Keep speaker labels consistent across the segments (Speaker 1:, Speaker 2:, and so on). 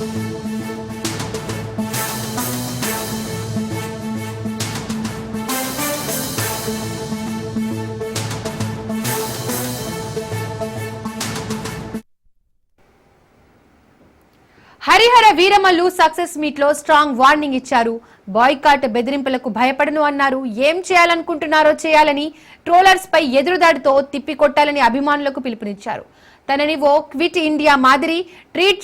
Speaker 1: Harihara Veeramallu success meet లో strong warning ఇచ్చారు. Boycott బెదిరింపులకు భయపడను అన్నారు. ఏం చేయాలనుకుంటున్నారో చేయాలని, ట్రోలర్స్ పై ఎదురుదాడితో తిప్పికొట్టాలని అభిమానులకు పిలుపునిచ్చారు. తనని ఓ క్విట్ ఇండియా మాదిరి ట్రీట్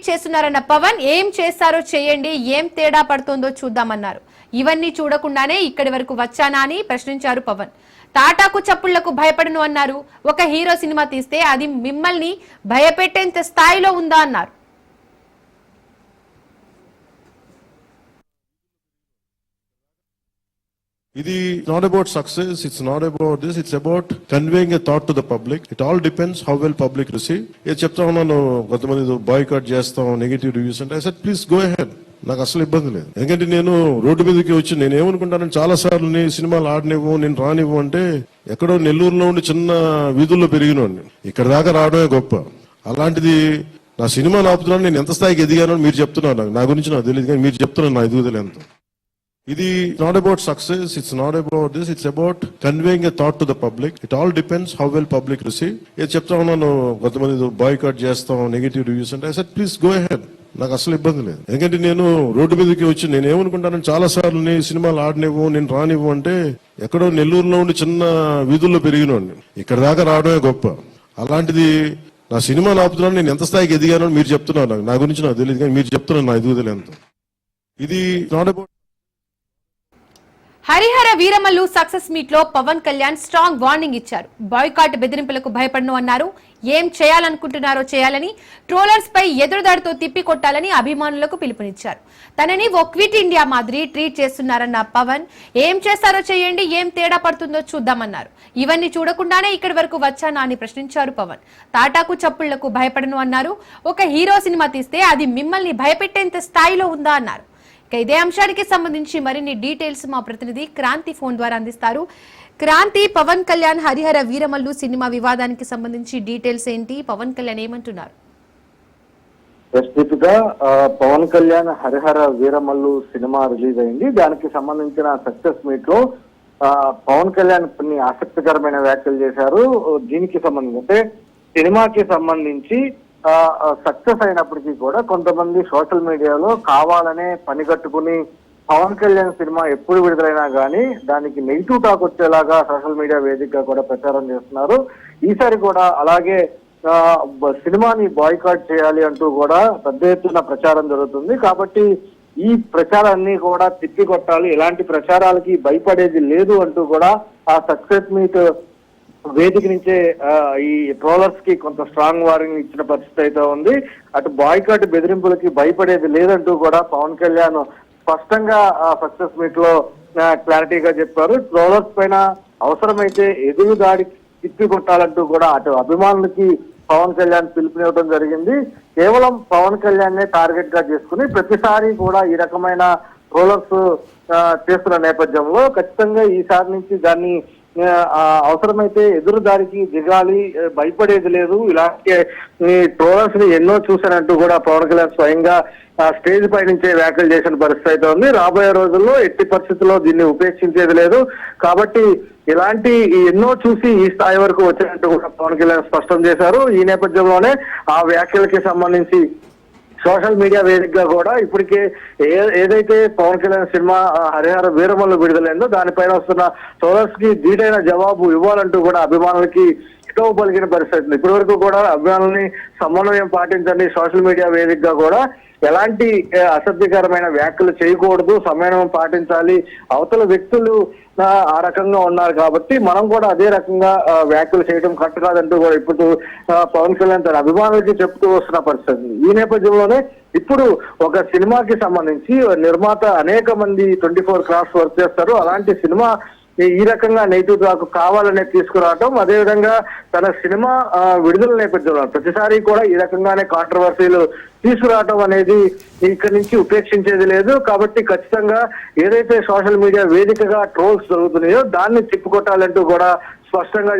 Speaker 1: చేస్తున్నారన్న పవన్ ఏం చేస్తారో చేయండి, ఏం తేడా పడుతుందో చూద్దామన్నారు. ఇవన్నీ చూడకుండానే ఇక్కడి వరకు వచ్చానా అని ప్రశ్నించారు పవన్. తాటాకు చప్పుళ్లకు భయపడను అన్నారు. ఒక హీరో సినిమా తీస్తే అది మిమ్మల్ని భయపెట్టేంత స్థాయిలో ఉందా అన్నారు.
Speaker 2: ఇది not about success, it's not about this, it's about conveying a thought to the public. It all depends how well public receive. ఏ చెప్తా ఉన్నాను, కొంతమంది బాయ్కాట్ చేస్తాం, నెగిటివ్ రివ్యూస్ అంటే I said please go ahead. నాకు అసలు ఇబ్బంది లేదు. ఎందుకంటే నేను రోడ్డు మీదకి వచ్చి నేను ఏమనుకుంటాను, చాలా సార్లు నీ సినిమాలు ఆడనివ్వు, నేను రానివ్వు అంటే ఎక్కడో నెల్లూరులో ఉండి చిన్న వీధుల్లో పెరిగినోడిని, ఇక్కడ దాకా రావడమే గొప్ప. అలాంటిది నా సినిమాలు ఆపుతున్నాను, నేను ఎంత స్థాయికి ఎదిగానో మీరు చెప్తున్నారు. నా గురించి నాకు తెలియదు, కానీ మీరు చెప్తున్నారు నా ఎదుగుదల ఎంత. ఇది not about success, it's not about this, it's about conveying a thought to the public. It all depends how well public receive. ఏ చెప్తా ఉన్నాను, కొంతమంది బాయ్కాట్ చేస్తాం, నెగిటివ్ రివ్యూస్ అంటే I said please go ahead. నాకు అసలు ఇబ్బంది లేదు. ఎందుకంటే నేను రోడ్డు మీదకి వచ్చి నేను ఏమనుకుంటాను, చాలా సార్లు నీ సినిమాలు ఆడనివ్వు, నేను రానివ్వు అంటే ఎక్కడో నెల్లూరులో ఉండి చిన్న వీధుల్లో పెరిగినోడిని, ఇక్కడ దాకా రావడమే గొప్ప. అలాంటిది నా సినిమాలు ఆపుతున్నాను, నేను ఎంత స్థాయికి ఎదిగానో మీరు చెప్తున్నారు. నా గురించి నాకు తెలియదు, కానీ మీరు చెప్తున్నారు నా ఎదుగుదల ఎంత. ఇది not about.
Speaker 1: Harihara Veeramallu success meet లో పవన్ కళ్యాణ్ స్ట్రాంగ్ వార్నింగ్ ఇచ్చారు. బాయ్కాట్ బెదిరింపులకు భయపడను అన్నారు. ఏం చేయాలనుకుంటున్నారో చేయాలని, ట్రోలర్స్ పై ఎదురుదాడితో తిప్పికొట్టాలని అభిమానులకు పిలుపునిచ్చారు. తనని ఓ క్విట్ ఇండియా మాదిరి ట్రీట్ చేస్తున్నారన్న పవన్ ఏం చేస్తారో చేయండి, ఏం తేడా పడుతుందో చూద్దామన్నారు. ఇవన్నీ చూడకుండానే ఇక్కడి వరకు వచ్చానా అని ప్రశ్నించారు పవన్. తాటాకు చప్పుళ్లకు భయపడను అన్నారు. ఒక హీరో సినిమా తీస్తే అది మిమ్మల్ని భయపెట్టేంత స్థాయిలో ఉందా అన్నారు. ఇదే అంశానికి సంబంధించి మరిన్ని డీటెయిల్స్ మా ప్రతినిధి క్రాంతి ఫోన్ ద్వారా అందిస్తారు. క్రాంతి, పవన్ కళ్యాణ్ హరిహర వీరమల్లు సినిమా వివాదానికి సంబంధించి డీటెయిల్స్ ఏంటి? పవన్ కళ్యాణ్ ఏమంటున్నారు?
Speaker 3: ప్రస్తుతగా పవన్ కళ్యాణ్ హరిహర వీరమల్లు సినిమా రిలీజ్ అయింది. దానికి సంబంధించిన సక్సెస్ మీట్ లో పవన్ కళ్యాణ్ కొన్ని ఆసక్తికరమైన వ్యాఖ్యలు చేశారు. దీనికి సంబంధించి అంటే సినిమాకి సంబంధించి సక్సెస్ అయినప్పటికీ కూడా కొంతమంది సోషల్ మీడియాలో కావాలనే పని కట్టుకుని పవన్ కళ్యాణ్ సినిమా ఎప్పుడు విడుదలైనా కానీ దానికి నెగిటివ్ టాక్ వచ్చేలాగా సోషల్ మీడియా వేదికగా కూడా ప్రచారం చేస్తున్నారు. ఈసారి కూడా అలాగే సినిమాని బాయ్కాట్ చేయాలి అంటూ కూడా పెద్ద ఎత్తున ప్రచారం జరుగుతుంది. కాబట్టి ఈ ప్రచారాన్ని కూడా తిప్పికొట్టాలి, ఎలాంటి ప్రచారాలకి భయపడేది లేదు అంటూ కూడా ఆ సక్సెస్ మీట్ వేదిక నుంచే ఈ ట్రోలర్స్ కి కొంత స్ట్రాంగ్ వార్నింగ్ ఇచ్చిన పరిస్థితి అయితే ఉంది. అటు బాయ్కాట్ బెదిరింపులకి భయపడేది లేదంటూ కూడా పవన్ కళ్యాణ్ స్పష్టంగా సక్సెస్ మీట్ లో క్లారిటీగా చెప్పారు. ట్రోలర్స్ పైన అవసరమైతే ఎదురు దాడి తిప్పి కొట్టాలంటూ కూడా అటు అభిమానులకి పవన్ కళ్యాణ్ పిలుపునివ్వడం జరిగింది. కేవలం పవన్ కళ్యాణ్ నే టార్గెట్ గా చేసుకుని ప్రతిసారి కూడా ఈ రకమైన ట్రోలర్స్ చేస్తున్న నేపథ్యంలో ఖచ్చితంగా ఈసారి నుంచి దాన్ని అవసరమైతే ఎదురు దారికి దిగాలి, భయపడేది లేదు. ఇలాంటి ట్రోలర్స్ ని ఎన్నో చూశానంటూ కూడా పవన్ కళ్యాణ్ స్వయంగా స్టేజ్ పై నుంచే వ్యాఖ్యలు చేసిన పరిస్థితి అయితే ఉంది. రాబోయే రోజుల్లో ఎట్టి పరిస్థితుల్లో దీన్ని ఉపేక్షించేది లేదు. కాబట్టి ఇలాంటి ఎన్నో చూసి ఈ స్థాయి వరకు వచ్చినట్టు కూడా పవన్ కళ్యాణ్ స్పష్టం చేశారు. ఈ నేపథ్యంలోనే ఆ వ్యాఖ్యలకి సంబంధించి సోషల్ మీడియా వేదికగా కూడా ఇప్పటికే ఏదైతే పవన్ కళ్యాణ్ సినిమా హరిహర వీరమల్లు విడుదలైందో దానిపైన వస్తున్న ట్రోలర్స్ కి ధీటైన జవాబు ఇవ్వాలంటూ కూడా అభిమానులకి హితవు పలికిన పరిస్థితి. ఇప్పటి వరకు కూడా అభిమానుల్ని సమన్వయం పాటించండి, సోషల్ మీడియా వేదికగా కూడా ఎలాంటి అసభ్యకరమైన వ్యాఖ్యలు చేయకూడదు, సమన్వయం పాటించాలి, అవతల వ్యక్తులు ఆ రకంగా ఉన్నారు కాబట్టి మనం కూడా అదే రకంగా వ్యాఖ్యలు చేయడం కరెక్ట్ కాదంటూ కూడా ఇప్పుడు పవన్ కళ్యాణ్ తన అభిమానులకి చెప్తూ వస్తున్న పరిస్థితి. ఈ నేపథ్యంలోనే ఇప్పుడు ఒక సినిమాకి సంబంధించి నిర్మాత అనేక మంది 24 క్రాఫ్ట్స్ వర్క్ చేస్తారు. అలాంటి సినిమా ఈ రకంగా నెగిటివ్ టాక్ కావాలనే తీసుకురావటం, అదేవిధంగా తన సినిమా విడుదల నేపథ్యంలో ప్రతిసారి కూడా ఈ రకంగానే కాంట్రవర్సీలు తీసుకురావటం అనేది ఇక్కడి నుంచి ఉపేక్షించేది లేదు. కాబట్టి ఖచ్చితంగా ఏదైతే సోషల్ మీడియా వేదికగా ట్రోల్స్ జరుగుతున్నాయో దాన్ని తిప్పుకొట్టాలంటూ కూడా స్పష్టంగా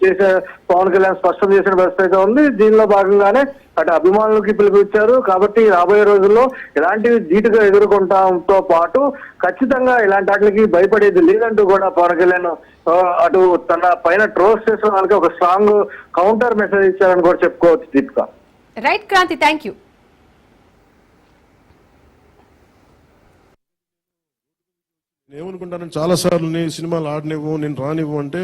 Speaker 3: చేసే పవన్ కళ్యాణ్ స్పష్టం చేసిన పరిస్థితి అయితే ఉంది. దీనిలో భాగంగానే అటు అభిమానులకి పిలుపునిచ్చారు. కాబట్టి రాబోయే రోజుల్లో ఇలాంటివి ధీటుగా ఎదుర్కొంటాంతో పాటు ఖచ్చితంగా ఇలాంటి వాటికి భయపడేది లేదంటూ కూడా పవన్ కళ్యాణ్ అటు తన పైన ట్రోల్స్ చేసిన వాళ్ళకి ఒక స్ట్రాంగ్ కౌంటర్ మెసేజ్ ఇచ్చారని కూడా చెప్పుకోవచ్చు Deepika.
Speaker 1: Right Kranthi, thank you.
Speaker 2: ఏమనుకుంటాను, చాలా సార్లు నీ సినిమాలు ఆడనివ్వు, నేను రానివ్వు అంటే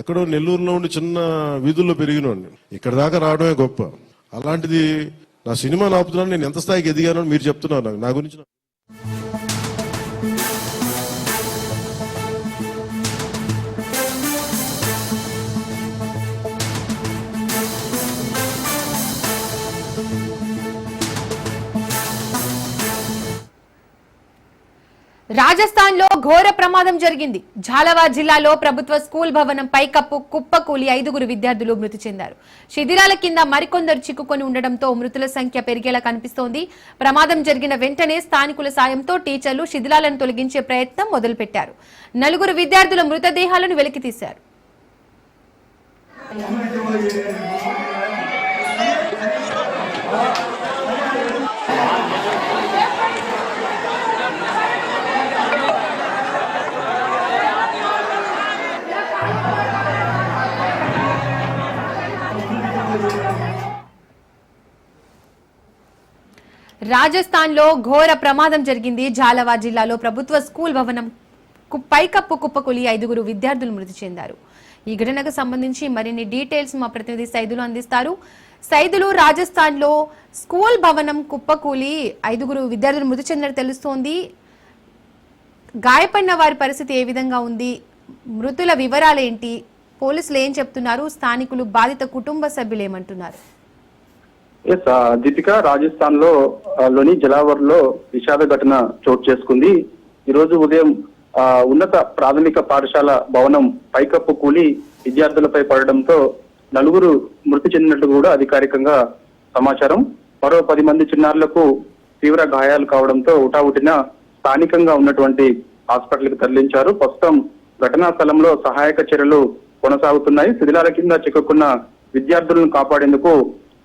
Speaker 2: ఎక్కడో నెల్లూరులో ఉండి చిన్న వీధుల్లో పెరిగినోడిని, ఇక్కడ దాకా రావడమే గొప్ప. అలాంటిది నా సినిమాను ఆపుతున్నాను, నేను ఎంత స్థాయికి ఎదిగానో మీరు చెప్తున్నారు నా గురించి.
Speaker 1: రాజస్థాన్ లో ఘోర ప్రమాదం జరిగింది. ఝాలవార్ జిల్లాలో ప్రభుత్వ స్కూల్ భవనం పైకప్పు కుప్పకూలి 5 విద్యార్థులు మృతి చెందారు. శిథిరాల కింద మరికొందరు చిక్కుకొని ఉండడంతో మృతుల సంఖ్య పెరిగేలా కనిపిస్తోంది. ప్రమాదం జరిగిన వెంటనే స్థానికుల సాయంతో టీచర్లు శిథిలాలను తొలగించే ప్రయత్నం మొదలుపెట్టారు. 4 విద్యార్థుల మృతదేహాలను వెలికితీశారు. రాజస్థాన్ లో ఘోర ప్రమాదం జరిగింది. ఝాలవార్ జిల్లాలో ప్రభుత్వ స్కూల్ భవనం పైకప్పు కుప్పకూలి 5 విద్యార్థులు మృతి చెందారు. ఈ ఘటనకు సంబంధించి మరిన్ని డీటెయిల్స్ మా ప్రతినిధి సైదులు అందిస్తారు. సైదులు, రాజస్థాన్ లో స్కూల్ భవనం కుప్పకూలి 5 విద్యార్థులు మృతి చెందినట్టు తెలుస్తోంది. గాయపడిన వారి పరిస్థితి ఏ విధంగా ఉంది? మృతుల వివరాలేంటి? పోలీసులు ఏం చెప్తున్నారు? స్థానికులు, బాధిత కుటుంబ సభ్యులు ఏమంటున్నారు?
Speaker 4: దీపిక, రాజస్థాన్ లోని జలావర్ లో విషాద ఘటన చోటు చేసుకుంది. ఈ రోజు ఉదయం ఉన్నత ప్రాథమిక పాఠశాల భవనం పైకప్పు కూలి విద్యార్థులపై పడడంతో 4 మృతి చెందినట్లు కూడా అధికారికంగా సమాచారం. మరో 10 మంది చిన్నారులకు తీవ్ర గాయాలు కావడంతో ఉటావుటిన స్థానికంగా ఉన్నటువంటి హాస్పిటల్ కి తరలించారు. ప్రస్తుతం ఘటనా స్థలంలో సహాయక చర్యలు కొనసాగుతున్నాయి. శిథిలాల కింద చిక్కుకున్న విద్యార్థులను కాపాడేందుకు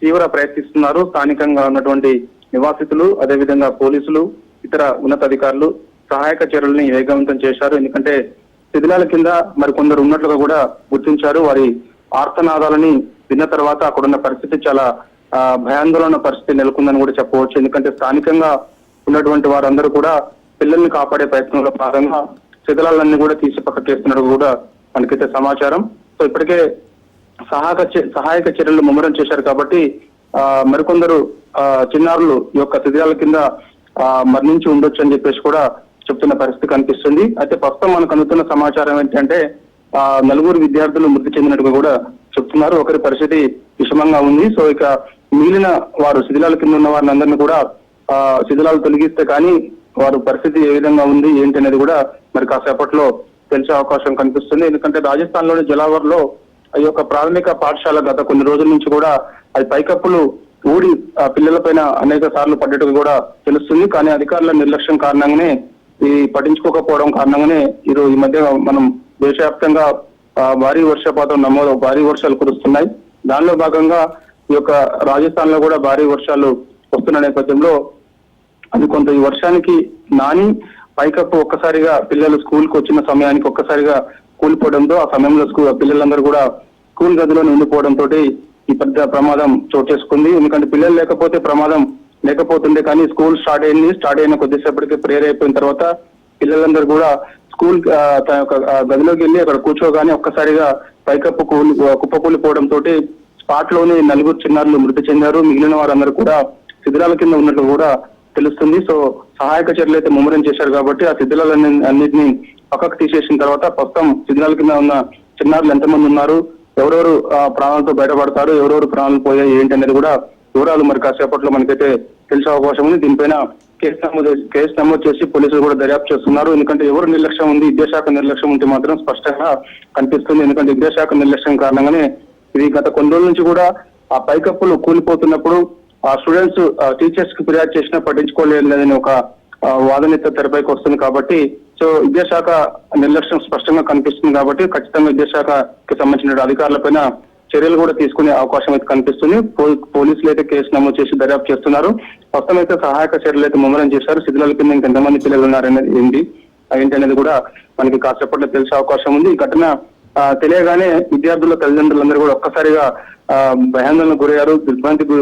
Speaker 4: తీవ్ర ప్రయత్నిస్తున్నారు. స్థానికంగా ఉన్నటువంటి నివాసితులు, అదేవిధంగా పోలీసులు, ఇతర ఉన్నతాధికారులు సహాయక చర్యలని వేగవంతం చేశారు. ఎందుకంటే శిథిలాల కింద మరికొందరు ఉన్నట్లుగా కూడా గుర్తించారు. వారి ఆర్తనాదాలని విన్న తర్వాత అక్కడున్న పరిస్థితి చాలా భయాందోళన పరిస్థితి నెలకొందని కూడా చెప్పవచ్చు. ఎందుకంటే స్థానికంగా ఉన్నటువంటి వారందరూ కూడా పిల్లల్ని కాపాడే ప్రయత్నంలో భాగంగా శిథిలాలన్నీ కూడా తీసి పక్కకేస్తున్నట్టు కూడా మనకైతే సమాచారం. సో ఇప్పటికే సహాయక చర్యలు ముమ్మరం చేశారు. కాబట్టి మరికొందరు చిన్నారులు ఈ యొక్క శిథిలాల కింద మరణించి ఉండొచ్చు అని చెప్పేసి కూడా చెప్తున్న పరిస్థితి కనిపిస్తుంది. అయితే ప్రస్తుతం మనకు అందుతున్న సమాచారం ఏంటంటే 4 విద్యార్థులు మృతి చెందినట్టుగా కూడా చెప్తున్నారు. ఒకరి పరిస్థితి విషమంగా ఉంది. సో ఇక మిగిలిన వారు శిథిలాల కింద ఉన్న వారిని అందరినీ కూడా శిథిలాలు తొలగిస్తే కానీ వారి పరిస్థితి ఏ విధంగా ఉంది ఏంటి అనేది కూడా మరి కాసేపట్లో తెలిసే అవకాశం కనిపిస్తుంది. ఎందుకంటే రాజస్థాన్ లోని జలావర్ లో ఈ యొక్క ప్రాథమిక పాఠశాల గత కొన్ని రోజుల నుంచి కూడా అది పైకప్పులు ఊడి పిల్లల పైన అనేక సార్లు పడ్డట్టుగా కూడా తెలుస్తుంది. కానీ అధికారుల నిర్లక్ష్యం కారణంగానే పట్టించుకోకపోవడం కారణంగానే ఈ మధ్య మనం దేశవ్యాప్తంగా భారీ వర్షాలు కురుస్తున్నాయి. దానిలో భాగంగా ఈ యొక్క రాజస్థాన్ లో కూడా భారీ వర్షాలు వస్తున్న నేపథ్యంలో అది కొంత ఈ వర్షానికి నాని పైకప్పు ఒక్కసారిగా పిల్లలు స్కూల్ కు వచ్చిన సమయానికి ఒక్కసారిగా కూలిపోవడంతో ఆ సమయంలో పిల్లలందరూ కూడా స్కూల్ గదిలో ఉండిపోవడంతో ఈ పెద్ద ప్రమాదం చోటు చేసుకుంది. ఎందుకంటే పిల్లలు లేకపోతే ప్రమాదం లేకపోతుండే, కానీ స్కూల్ స్టార్ట్ అయిన కొద్దిసేపటికి ప్రేయర్ అయిపోయిన తర్వాత పిల్లలందరూ కూడా స్కూల్ తన యొక్క గదిలోకి వెళ్ళి అక్కడ కూర్చోగానే ఒక్కసారిగా పైకప్పు కుప్పకూలిపోవడంతో స్పాట్ లోనే 4 చిన్నారులు మృతి చెందారు. మిగిలిన వారందరూ కూడా శిథిలాల కింద ఉన్నట్లు కూడా తెలుస్తుంది. సో సహాయక చర్యలు అయితే ముమ్మరం చేశారు. కాబట్టి ఆ శిథిలాలన్నింటినీ పక్కకు తీసేసిన తర్వాత ప్రస్తుతం శిథిలాల కింద ఉన్న చిన్నారులు ఎంతమంది ఉన్నారు, ఎవరెవరు ప్రాణాలతో బయటపడతారు, ఎవరెవరు ప్రాణాలు పోయాయి ఏంటి అనేది కూడా వివరాలు మరి కాసేపట్లో మనకైతే తెలిసే అవకాశం ఉంది. దీనిపైన కేసు నమోదు చేసి పోలీసులు కూడా దర్యాప్తు చేస్తున్నారు. ఎందుకంటే ఎవరు నిర్లక్ష్యం ఉంది, విద్యాశాఖ నిర్లక్ష్యం ఉంటే మాత్రం స్పష్టంగా కనిపిస్తుంది. ఎందుకంటే విద్యాశాఖ నిర్లక్ష్యం కారణంగానే ఇది గత కొన్ని రోజుల నుంచి కూడా ఆ పైకప్పులు కూలిపోతున్నప్పుడు ఆ స్టూడెంట్స్ టీచర్స్ కి ఫిర్యాదు చేసినా పట్టించుకోలేదని ఒక వాదన తెరపైకి వస్తుంది. కాబట్టి సో విద్యాశాఖ నిర్లక్ష్యం స్పష్టంగా కనిపిస్తుంది కాబట్టి ఖచ్చితంగా విద్యాశాఖకి సంబంధించిన అధికారులపైన చర్యలు కూడా తీసుకునే అవకాశం అయితే కనిపిస్తుంది. పోలీసులు అయితే కేసు నమోదు చేసి దర్యాప్తు చేస్తున్నారు. ప్రస్తుతం అయితే సహాయక చర్యలు అయితే ముమ్మరం చేశారు. శిథిలాల కింద ఇంకెంతమంది పిల్లలు ఉన్నారనేది ఏంటి అనేది కూడా మనకి కాసేపట్లో తెలిసే అవకాశం ఉంది. ఈ ఘటన తెలియగానే విద్యార్థుల తల్లిదండ్రులందరూ కూడా ఒక్కసారిగా భయాందోళనకు గురయ్యారు, దిగ్భ్రాంతికి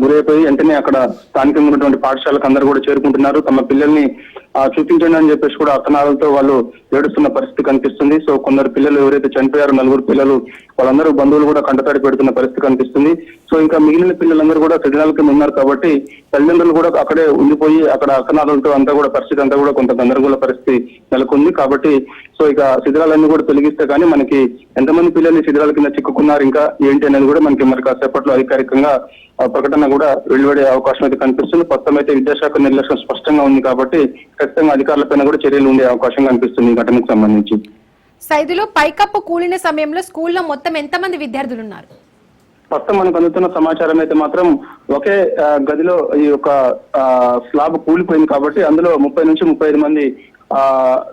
Speaker 4: గురైపోయి వెంటనే అక్కడ స్థానికంగా ఉన్నటువంటి పాఠశాలకు అందరూ కూడా చేరుకుంటున్నారు. తమ పిల్లల్ని చూపించండి అని చెప్పేసి కూడా అర్థనాలతో వాళ్ళు ఏడుస్తున్న పరిస్థితి కనిపిస్తుంది. సో కొందరు పిల్లలు ఎవరైతే చనిపోయారో 4 పిల్లలు వాళ్ళందరూ బంధువులు కూడా కంటతడి పెడుతున్న పరిస్థితి కనిపిస్తుంది. సో ఇంకా మిగిలిన పిల్లలందరూ కూడా శిథిలాల కింద ఉన్నారు కాబట్టి తల్లిదండ్రులు కూడా అక్కడే ఉండిపోయి అక్కడ అర్థనాలతో అంతా కూడా పరిస్థితి అంతా కూడా కొంత గందరగోళ పరిస్థితి నెలకొంది. కాబట్టి సో ఇక శిథిలాలన్నీ కూడా తొలగిస్తే కానీ మనకి ఎంతమంది పిల్లలు శిథిలాల కింద చిక్కుకున్నారు ఇంకా ఏంటి అనేది కూడా మనకి మరి కాసేపట్లో అధికారికంగా ప్రకటన కూడా వెలువడే అవకాశం అయితే కనిపిస్తుంది. ప్రస్తుతం అయితే విద్యాశాఖ నిర్లక్ష్యం స్పష్టంగా ఉంది కాబట్టి ఖచ్చితంగా అధికారులపైన కూడా చర్యలు ఉండే అవకాశం కనిపిస్తుంది ఈ ఘటనకు సంబంధించి.
Speaker 1: సైదులో పైకప్పు కూలిన సమయంలో స్కూల్లో మొత్తం ఎంతమంది విద్యార్థులు ఉన్నారు?
Speaker 4: ప్రస్తుతం మనకు అందుతున్న సమాచారం అయితే మాత్రం ఒకే గదిలో ఈ యొక్క స్లాబ్ కూలిపోయింది కాబట్టి అందులో 30 నుంచి 35 మంది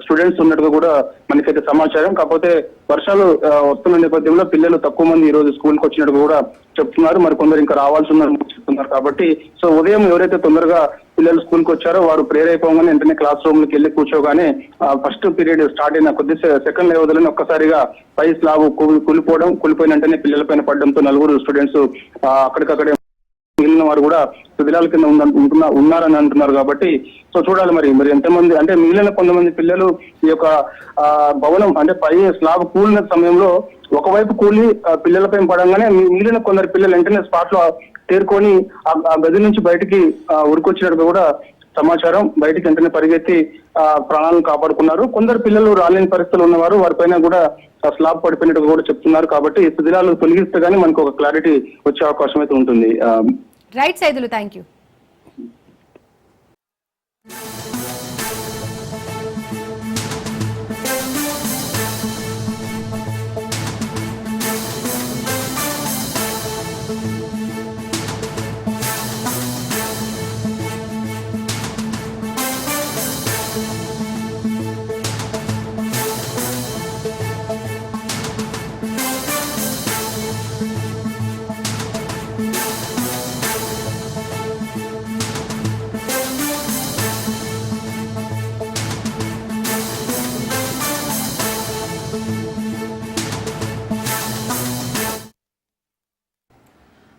Speaker 4: స్టూడెంట్స్ ఉన్నట్టుగా కూడా మనకైతే సమాచారం. కాకపోతే వర్షాలు వస్తున్న నేపథ్యంలో పిల్లలు తక్కువ మంది ఈ రోజు స్కూల్కి వచ్చినట్టుగా కూడా చెప్తున్నారు. మరి కొందరు ఇంకా రావాల్సి ఉందని చెప్తున్నారు. కాబట్టి సో ఉదయం ఎవరైతే తొందరగా పిల్లలు స్కూల్కి వచ్చారో వారు ప్రేర్ అయిపోగానే వెంటనే క్లాస్ రూమ్ కి వెళ్ళి కూర్చోగానే ఫస్ట్ పీరియడ్ స్టార్ట్ అయిన కొద్ది సెకండ్ వ్యవధిలోనే ఒక్కసారిగా పై స్లాబ్ కూలిపోయిన వెంటనే పిల్లల పైన పడడంతో 4 స్టూడెంట్స్ అక్కడికక్కడే మిగిలిన వారు కూడా శిథిలాల కింద ఉన్నారని అంటున్నారు. కాబట్టి సో చూడాలి మరి ఎంతమంది అంటే మిగిలిన కొంతమంది పిల్లలు ఈ యొక్క భవనం అంటే పై స్లాబ్ కూలిన సమయంలో ఒకవైపు కూలి పిల్లలపై పడంగానే మిగిలిన కొందరు పిల్లలు వెంటనే స్పాట్ లో తేరుకొని ఆ గది నుంచి బయటికి ఉరికొచ్చినట్టుగా కూడా సమాచారం. బయటికి వెంటనే పరిగెత్తి ప్రాణాలను కాపాడుకున్నారు. కొందరు పిల్లలు రాలేని పరిస్థితులు ఉన్నవారు వారిపైన కూడా స్లాబ్ పడిపోయినట్టు కూడా చెప్తున్నారు. కాబట్టి శిథిలాలు తొలగిస్తే గానీ మనకు ఒక క్లారిటీ వచ్చే అవకాశం అయితే ఉంటుంది.
Speaker 1: Right Saidulu, thank you.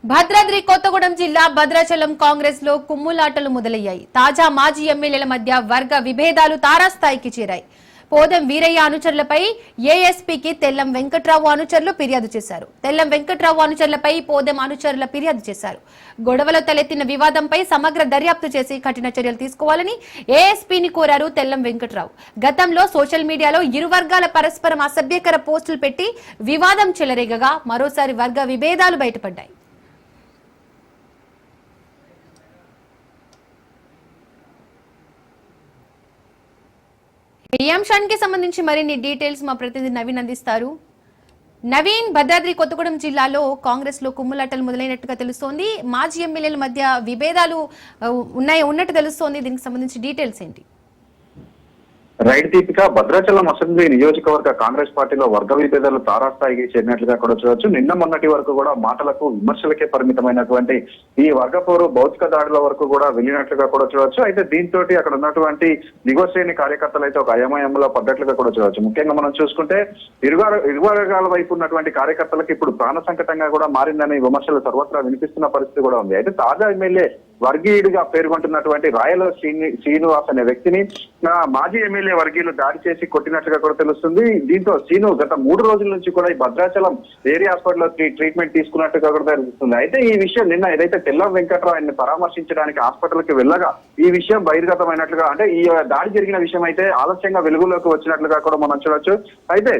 Speaker 1: Bhadradri Kothagudem జిల్లా భద్రాచలం కాంగ్రెస్ లో కుమ్ములాటలు మొదలయ్యాయి. తాజా మాజీ ఎమ్మెల్యేల మధ్య వర్గ విభేదాలు తారాస్థాయికి చేరాయి. పోదెం వీరయ్య అనుచరులపై ఏఎస్పీకి తెల్లం వెంకట్రావు అనుచరులు ఫిర్యాదు చేశారు. తెల్లం వెంకట్రావు అనుచరులపై పోదెం అనుచరుల ఫిర్యాదు చేశారు. గొడవలో తలెత్తిన వివాదంపై సమగ్ర దర్యాప్తు చేసి కఠిన చర్యలు తీసుకోవాలని ఏఎస్పీని కోరారు తెల్లం వెంకట్రావు. గతంలో సోషల్ మీడియాలో ఇరు వర్గాల పరస్పరం అసభ్యకర పోస్టులు పెట్టి వివాదం చెలరేగగా మరోసారి వర్గ విభేదాలు బయటపడ్డాయి. ఈ అంశానికి సంబంధించి మరిన్ని డీటెయిల్స్ మా ప్రతినిధి నవీన్ అందిస్తారు. నవీన్, భద్రాద్రి కొత్తగూడెం జిల్లాలో కాంగ్రెస్ లో కుమ్ములాటలు మొదలైనట్టుగా తెలుస్తోంది. మాజీ ఎమ్మెల్యేల మధ్య విభేదాలు ఉన్నట్టు తెలుస్తోంది. దీనికి సంబంధించి డీటెయిల్స్ ఏంటి?
Speaker 5: రైట్ దీపిక, భద్రాచలం అసెంబ్లీ నియోజకవర్గ కాంగ్రెస్ పార్టీలో వర్గ విభేదాలు తారాస్థాయికి చేరినట్లుగా కూడా చూడొచ్చు. నిన్న మొన్నటి వరకు కూడా మాటలకు విమర్శలకే పరిమితమైనటువంటి ఈ వర్గపోరు భౌతిక దాడుల వరకు కూడా వెళ్ళినట్లుగా కూడా చూడొచ్చు. అయితే దీంతో అక్కడ ఉన్నటువంటి దిగువ శ్రేణి కార్యకర్తలు అయితే ఒక అయమయంలో పడ్డట్లుగా కూడా చూడొచ్చు. ముఖ్యంగా మనం చూసుకుంటే ఇరు వర్గాల వైపు ఉన్నటువంటి కార్యకర్తలకు ఇప్పుడు ప్రాణ సంకటంగా కూడా మారిందనే విమర్శలు సర్వత్రా వినిపిస్తున్న పరిస్థితి కూడా ఉంది. అయితే తాజా ఎమ్మెల్యే వర్గీయుడిగా పేర్కొంటున్నటువంటి రాయల శ్రీనివాస్ అనే వ్యక్తిని మాజీ ఎమ్మెల్యే వర్గీయులు దాడి చేసి కొట్టినట్లుగా కూడా తెలుస్తుంది. దీంతో శ్రీను గత 3 రోజుల నుంచి కూడా ఈ భద్రాచలం ఏరియా హాస్పిటల్లో ట్రీట్మెంట్ తీసుకున్నట్టుగా కూడా తెలుస్తుంది. అయితే ఈ విషయం నిన్న ఏదైతే తెల్లం వెంకట్రావు ఆయన్ని పరామర్శించడానికి హాస్పిటల్ కి వెళ్ళగా ఈ విషయం బహిర్గతమైనట్లుగా అంటే ఈ దాడి జరిగిన విషయం అయితే ఆలస్యంగా వెలుగులోకి వచ్చినట్లుగా కూడా మనం చూడొచ్చు. అయితే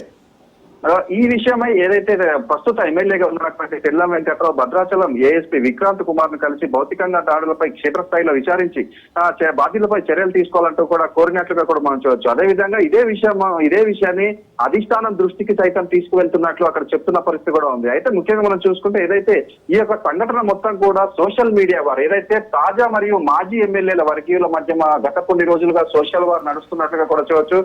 Speaker 5: ఈ విషయమై ఏదైతే ప్రస్తుత ఎమ్మెల్యేగా ఉన్నటువంటి తెల్లం వెంకట్రావు భద్రాచలం ఏఎస్పీ విక్రాంత్ కుమార్ ను కలిసి భౌతికంగా దాడులపై క్షేత్రస్థాయిలో విచారించి బాధ్యులపై చర్యలు తీసుకోవాలంటూ కూడా కోరినట్లుగా కూడా మనం చూడొచ్చు. అదేవిధంగా ఇదే విషయాన్ని అధిష్టానం దృష్టికి సైతం తీసుకువెళ్తున్నట్లు అక్కడ చెప్తున్న పరిస్థితి కూడా ఉంది. అయితే ముఖ్యంగా మనం చూసుకుంటే ఏదైతే ఈ యొక్క సంఘటన మొత్తం కూడా సోషల్ మీడియా వారు ఏదైతే తాజా మరియు మాజీ ఎమ్మెల్యేల వర్గీయుల మధ్య గత కొన్ని రోజులుగా సోషల్ వార్ నడుస్తున్నట్లుగా కూడా చూడొచ్చు.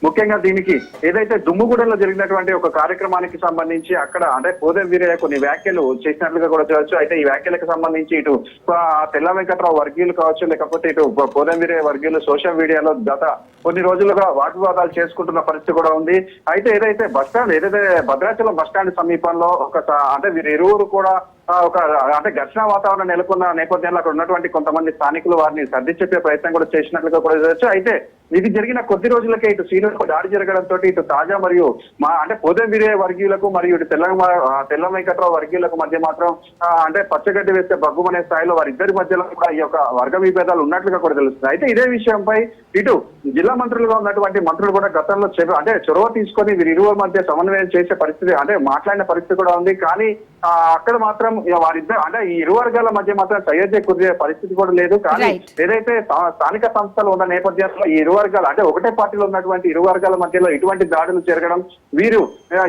Speaker 5: ముఖ్యంగా దీనికి ఏదైతే దుమ్ముగూడెంలో జరిగినటువంటి ఒక కార్యక్రమానికి సంబంధించి అక్కడ అంటే పోదెం వీరయ్య కొన్ని వ్యాఖ్యలు చేసినట్లుగా కూడా చూడొచ్చు. అయితే ఈ వ్యాఖ్యలకు సంబంధించి ఇటు తెల్ల వెంకట్రావు వర్గీయులు కావచ్చు, లేకపోతే ఇటు పోదెం వీరయ్య వర్గీయులు సోషల్ మీడియాలో గత కొన్ని రోజులుగా వాగ్వివాదాలు చేసుకుంటున్న పరిస్థితి కూడా ఉంది. అయితే ఏదైతే భద్రాచలం బస్టాండ్ సమీపంలో అంటే వీరు ఇరువురు కూడా అంటే ఘర్షణ వాతావరణం నెలకొన్న నేపథ్యంలో అక్కడ ఉన్నటువంటి కొంతమంది స్థానికులు వారిని సర్ది చెప్పే ప్రయత్నం కూడా చేసినట్లుగా కూడా చూడొచ్చు. అయితే ఇది జరిగిన కొద్ది రోజులకే ఇటు శ్రీనుకు దాడి జరగడంతో ఇటు తాజా మరియు అంటే పోదెం వీరయ్య వర్గీయులకు మరియు ఇటు తెల్ల వెంకట్రావు వర్గీయులకు మధ్య మాత్రం అంటే పచ్చగడ్డి వేస్తే బగ్గుమనే స్థాయిలో వారిద్దరి మధ్యలో కూడా ఈ యొక్క వర్గ విభేదాలు ఉన్నట్లుగా కూడా తెలుస్తుంది. అయితే ఇదే విషయంపై ఇటు జిల్లా మంత్రులుగా ఉన్నటువంటి మంత్రులు కూడా గతంలో అంటే చొరవ తీసుకొని వీరి ఇరువురి మధ్య సమన్వయం చేసే పరిస్థితి అంటే మాట్లాడిన పరిస్థితి కూడా ఉంది. కానీ అక్కడ మాత్రం వారిద్దరు అంటే ఈ ఇరు వర్గాల మధ్య మాత్రం సయోధ్య కుదిరే పరిస్థితి కూడా లేదు. కానీ ఏదైతే స్థానిక సంస్థలు ఉన్న నేపథ్యంలో ఈ ఇరు వర్గాలు అంటే ఒకటే పార్టీలో ఉన్నటువంటి ఇరు వర్గాల మధ్యలో ఇటువంటి దాడులు జరగడం వీరు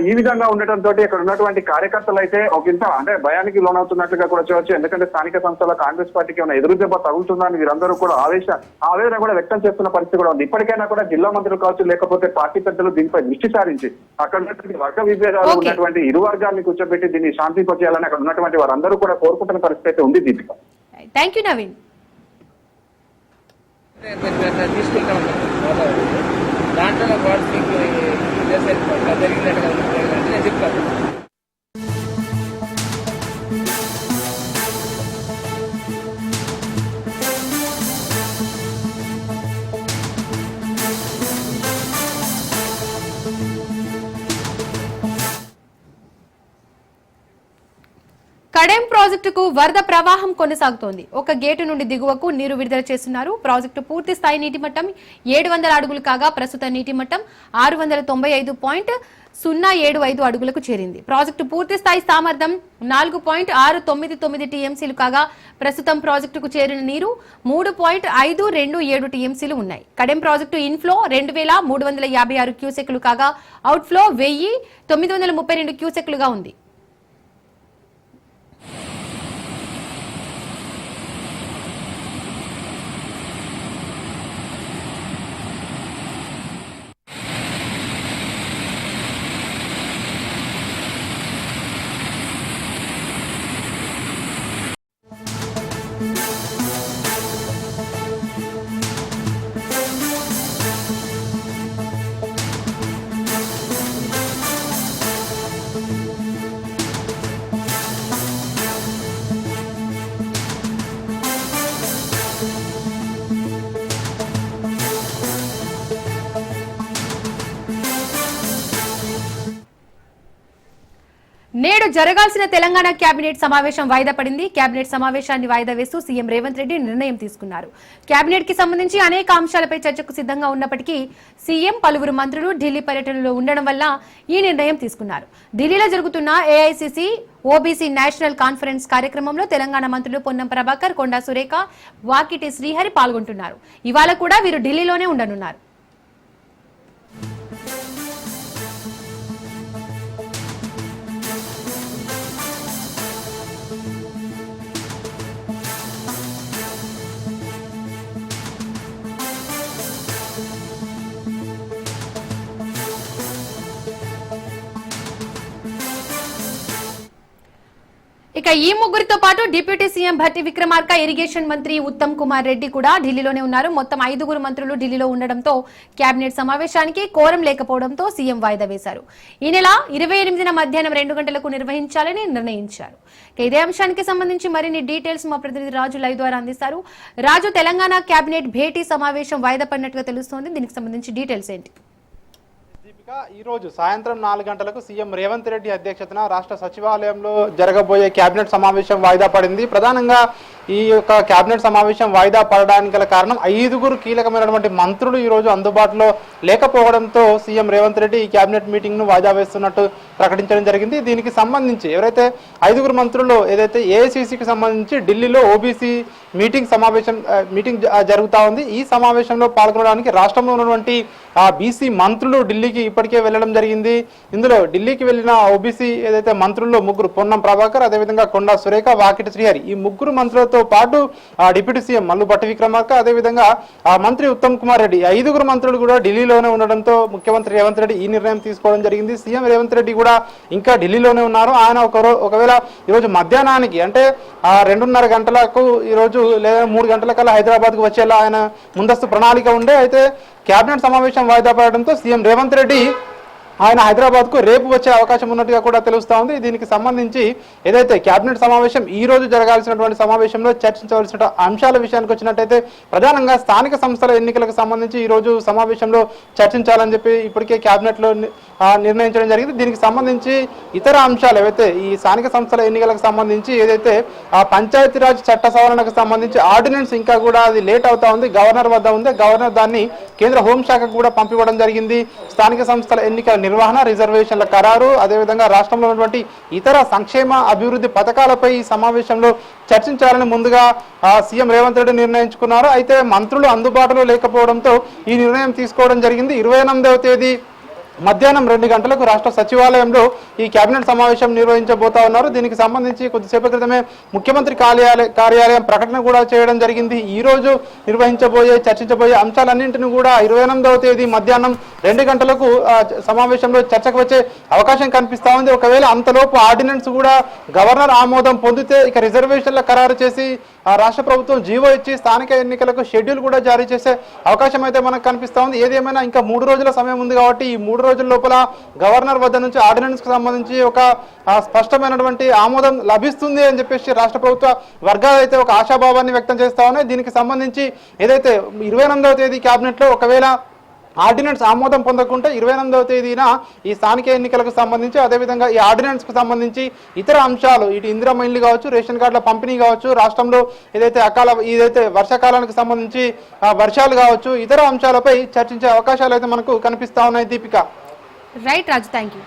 Speaker 5: ఈ విధంగా ఉండటంతో ఇక్కడ ఉన్నటువంటి కార్యకర్తలు అయితే ఒకంత అంటే భయానికి లోనవుతున్నట్లుగా కూడా చూడవచ్చు. ఎందుకంటే స్థానిక సంస్థలో కాంగ్రెస్ పార్టీకి ఉన్న ఎదురు దెబ్బ తగులుతుందని వీరందరూ కూడా ఆవేదన కూడా వ్యక్తం చేస్తున్న పరిస్థితి కూడా ఉంది. ఇప్పటికైనా కూడా జిల్లా మంత్రులు కావచ్చు, లేకపోతే పార్టీ పెద్దలు దీనిపై దృష్టి సారించి అక్కడ ఉన్నటువంటి వర్గ విభేదాలు ఉన్నటువంటి ఇరు వర్గాన్ని కూర్చోబెట్టి దీన్ని శాంతింపచేయాలని అక్కడ ఉన్నటువంటి వారందరూ కూడా కోరుకుంటున్న పరిస్థితి అయితే ఉంది. Deepika,
Speaker 1: thank you Naveen.
Speaker 6: తీసుకుంటా ఉంటాను దాంట్లో జరిగినట్టుగా నేను చెప్తాను.
Speaker 1: కడెం ప్రాజెక్టుకు వరద ప్రవాహం కొనసాగుతోంది. ఒక గేటు నుండి దిగువకు నీరు విడుదల చేస్తున్నారు. ప్రాజెక్టు పూర్తి స్థాయి నీటి మట్టం 700 అడుగులు కాగా ప్రస్తుత నీటి మట్టం 695.075 అడుగులకు చేరింది. ప్రాజెక్టు పూర్తి స్థాయి సామర్థ్యం 4.699 టీఎంసీలు కాగా ప్రస్తుతం ప్రాజెక్టుకు చేరిన నీరు 3.527 టీఎంసీలు ఉన్నాయి. కడెం ప్రాజెక్టు ఇన్ఫ్లో 2356 క్యూసెక్లు కాగా అవుట్ఫ్లో 1932 క్యూసెక్లుగా ఉంది. నేడు జరగాల్సిన తెలంగాణ కేబినెట్ సమావేశం వాయిదా పడింది. కేబినెట్ సమావేశాన్ని వాయిదా వేస్తూ సీఎం రేవంత్ రెడ్డి నిర్ణయం తీసుకున్నారు. కేబినెట్ కి సంబంధించి అనేక అంశాలపై చర్చకు సిద్ధంగా ఉన్నప్పటికీ సీఎం పలువురు మంత్రులు ఢిల్లీ పర్యటనలో ఉండడం వల్ల ఈ నిర్ణయం తీసుకున్నారు. ఢిల్లీలో జరుగుతున్న ఏఐసీసీ ఓబీసీ నేషనల్ కాన్ఫరెన్స్ కార్యక్రమంలో తెలంగాణ మంత్రులు పొన్నం ప్రభాకర్, కొండా సురేఖ, వాకిటి శ్రీహరి పాల్గొంటున్నారు. ఇవాళ కూడా వీరు ఢిల్లీలోనే ఉండనున్నారు. ఇక ఈ ముగ్గురితో పాటు deputy CM Bhatti Vikramarka, irrigation మంత్రి ఉత్తమ్ కుమార్ రెడ్డి కూడా ఢిల్లీలోనే ఉన్నారు. మొత్తం 5 మంత్రులు ఢిల్లీలో ఉండడంతో కేబినెట్ సమావేశానికి కోరం లేకపోవడంతో సీఎం వాయిదా వేశారు. ఈ నెల 28న మధ్యాహ్నం 2 గంటలకు నిర్వహించాలని నిర్ణయించారు. ఇదే అంశానికి సంబంధించి మరిన్ని డీటెయిల్స్ మా ప్రతినిధి రాజు లైవ్ ద్వారా అందిస్తారు. రాజు, తెలంగాణ కేబినెట్ భేటీ సమావేశం వాయిదా పడినట్టుగా తెలుస్తోంది. దీనికి సంబంధించి డీటెయిల్స్ ఏంటి?
Speaker 7: ఈ రోజు సాయంత్రం 4 గంటలకు సీఎం రేవంత్ రెడ్డి అధ్యక్షతన రాష్ట్ర సచివాలయంలో జరగబోయే కేబినెట్ సమావేశం వాయిదా పడింది. ప్రధానంగా ఈ యొక్క కేబినెట్ సమావేశం వాయిదా పడడానికి గల కారణం 5 కీలకమైనటువంటి మంత్రులు ఈ రోజు అందుబాటులో లేకపోవడంతో సీఎం రేవంత్ రెడ్డి ఈ కేబినెట్ మీటింగ్ ను వాయిదా వేస్తున్నట్టు ప్రకటించడం జరిగింది. దీనికి సంబంధించి ఎవరైతే 5 మంత్రులు ఏదైతే ఏఐసిసికి సంబంధించి ఢిల్లీలో ఓబీసీ మీటింగ్ జరుగుతా ఉంది. ఈ సమావేశంలో పాల్గొనడానికి రాష్ట్రంలో ఉన్నటువంటి బీసీ మంత్రులు ఢిల్లీకి ఇప్పటికే వెళ్ళడం జరిగింది. ఇందులో ఢిల్లీకి వెళ్ళిన ఓబీసీ ఏదైతే మంత్రుల్లో 3 పొన్నం ప్రభాకర్, అదేవిధంగా కొండా సురేఖ, వాకిటి శ్రీహరి, ఈ 3 మంత్రులతో పాటు డిప్యూటీ సీఎం మల్లు భట్టి విక్రమార్క, అదేవిధంగా మంత్రి ఉత్తమ్ కుమార్ రెడ్డి, 5 మంత్రులు కూడా ఢిల్లీలోనే ఉండడంతో ముఖ్యమంత్రి రేవంత్ రెడ్డి ఈ నిర్ణయం తీసుకోవడం జరిగింది. సీఎం రేవంత్ రెడ్డి కూడా ఇంకా ఢిల్లీలోనే ఉన్నారు. ఆయన ఒకవేళ ఈరోజు మధ్యాహ్నానికి అంటే 2:30 గంటలకు ఈరోజు లేదా 3 గంటల కల్లా హైదరాబాద్కు వచ్చేలా ఆయన ముందస్తు ప్రణాళిక ఉండే. అయితే కేబినెట్ సమావేశం వాయిదా పడడంతో సీఎం రేవంత్ రెడ్డి ఆయన హైదరాబాద్కు రేపు వచ్చే అవకాశం ఉన్నట్టుగా కూడా తెలుస్తా ఉంది. దీనికి సంబంధించి ఏదైతే కేబినెట్ సమావేశం ఈ రోజు జరగాల్సినటువంటి సమావేశంలో చర్చించవలసిన అంశాల విషయానికి వచ్చినట్టయితే ప్రధానంగా స్థానిక సంస్థల ఎన్నికలకు సంబంధించి ఈ రోజు సమావేశంలో చర్చించాలని చెప్పి ఇప్పటికే కేబినెట్లో నిర్ణయించడం జరిగింది. దీనికి సంబంధించి ఇతర అంశాలు ఏవైతే ఈ స్థానిక సంస్థల ఎన్నికలకు సంబంధించి ఏదైతే పంచాయతీరాజ్ చట్ట సవరణకు సంబంధించి ఆర్డినెన్స్ ఇంకా కూడా అది లేట్ అవుతా ఉంది, గవర్నర్ వద్ద ఉంది. గవర్నర్ దాన్ని కేంద్ర హోంశాఖకు కూడా పంపివ్వడం జరిగింది. స్థానిక సంస్థల ఎన్నికల నిర్వహణ, రిజర్వేషన్ల ఖరారు, అదేవిధంగా రాష్ట్రంలో ఉన్నటువంటి ఇతర సంక్షేమ అభివృద్ధి పథకాలపై ఈ సమావేశంలో చర్చించాలని ముందుగా సీఎం రేవంత్ రెడ్డి నిర్ణయించుకున్నారు. అయితే మంత్రులు అందుబాటులో లేకపోవడంతో ఈ నిర్ణయం తీసుకోవడం జరిగింది. 28వ తేదీ మధ్యాహ్నం 2 గంటలకు రాష్ట్ర సచివాలయంలో ఈ కేబినెట్ సమావేశం నిర్వహించబోతా ఉన్నారు. దీనికి సంబంధించి కొద్దిసేపు క్రితమే ముఖ్యమంత్రి కార్యాలయం ప్రకటన కూడా చేయడం జరిగింది. ఈ రోజు చర్చించబోయే అంశాలన్నింటినీ కూడా 28వ తేదీ మధ్యాహ్నం 2 గంటలకు సమావేశంలో చర్చకు వచ్చే అవకాశం కనిపిస్తా ఉంది. ఒకవేళ అంతలోపు ఆర్డినెన్స్ కూడా గవర్నర్ ఆమోదం పొందితే ఇక రిజర్వేషన్ల ఖరారు చేసి రాష్ట్ర ప్రభుత్వం జీవో ఇచ్చి స్థానిక ఎన్నికలకు షెడ్యూల్ కూడా జారీ చేసే అవకాశం అయితే మనకు కనిపిస్తా ఉంది. ఏదేమైనా ఇంకా 3 రోజుల సమయం ఉంది కాబట్టి ఈ 3 రోజుల లోపల గవర్నర్ వద్ద నుంచి ఆర్డినెన్స్ కు సంబంధించి ఒక స్పష్టమైనటువంటి ఆమోదం లభిస్తుంది అని చెప్పేసి రాష్ట్ర ప్రభుత్వ వర్గాలు అయితే ఒక ఆశాభావాన్ని వ్యక్తం చేస్తా ఉన్నాయి. దీనికి సంబంధించి ఏదైతే 28వ తేదీ కేబినెట్ లో ఒకవేళ ఆర్డినెన్స్ ఆమోదం పొందకుంటే 28వ తేదీన ఈ స్థానిక ఎన్నికలకు సంబంధించి అదేవిధంగా ఈ ఆర్డినెన్స్ కు సంబంధించి ఇతర అంశాలు ఇటు ఇందిరమ్మ ఇల్లు కావచ్చు, రేషన్ కార్డుల పంపిణీ కావచ్చు, రాష్ట్రంలో ఏదైతే వర్షాకాలానికి సంబంధించి వర్షాలు కావచ్చు, ఇతర అంశాలపై చర్చించే అవకాశాలు అయితే మనకు కనిపిస్తా ఉన్నాయి. Deepika.
Speaker 1: Right Raju, thank you.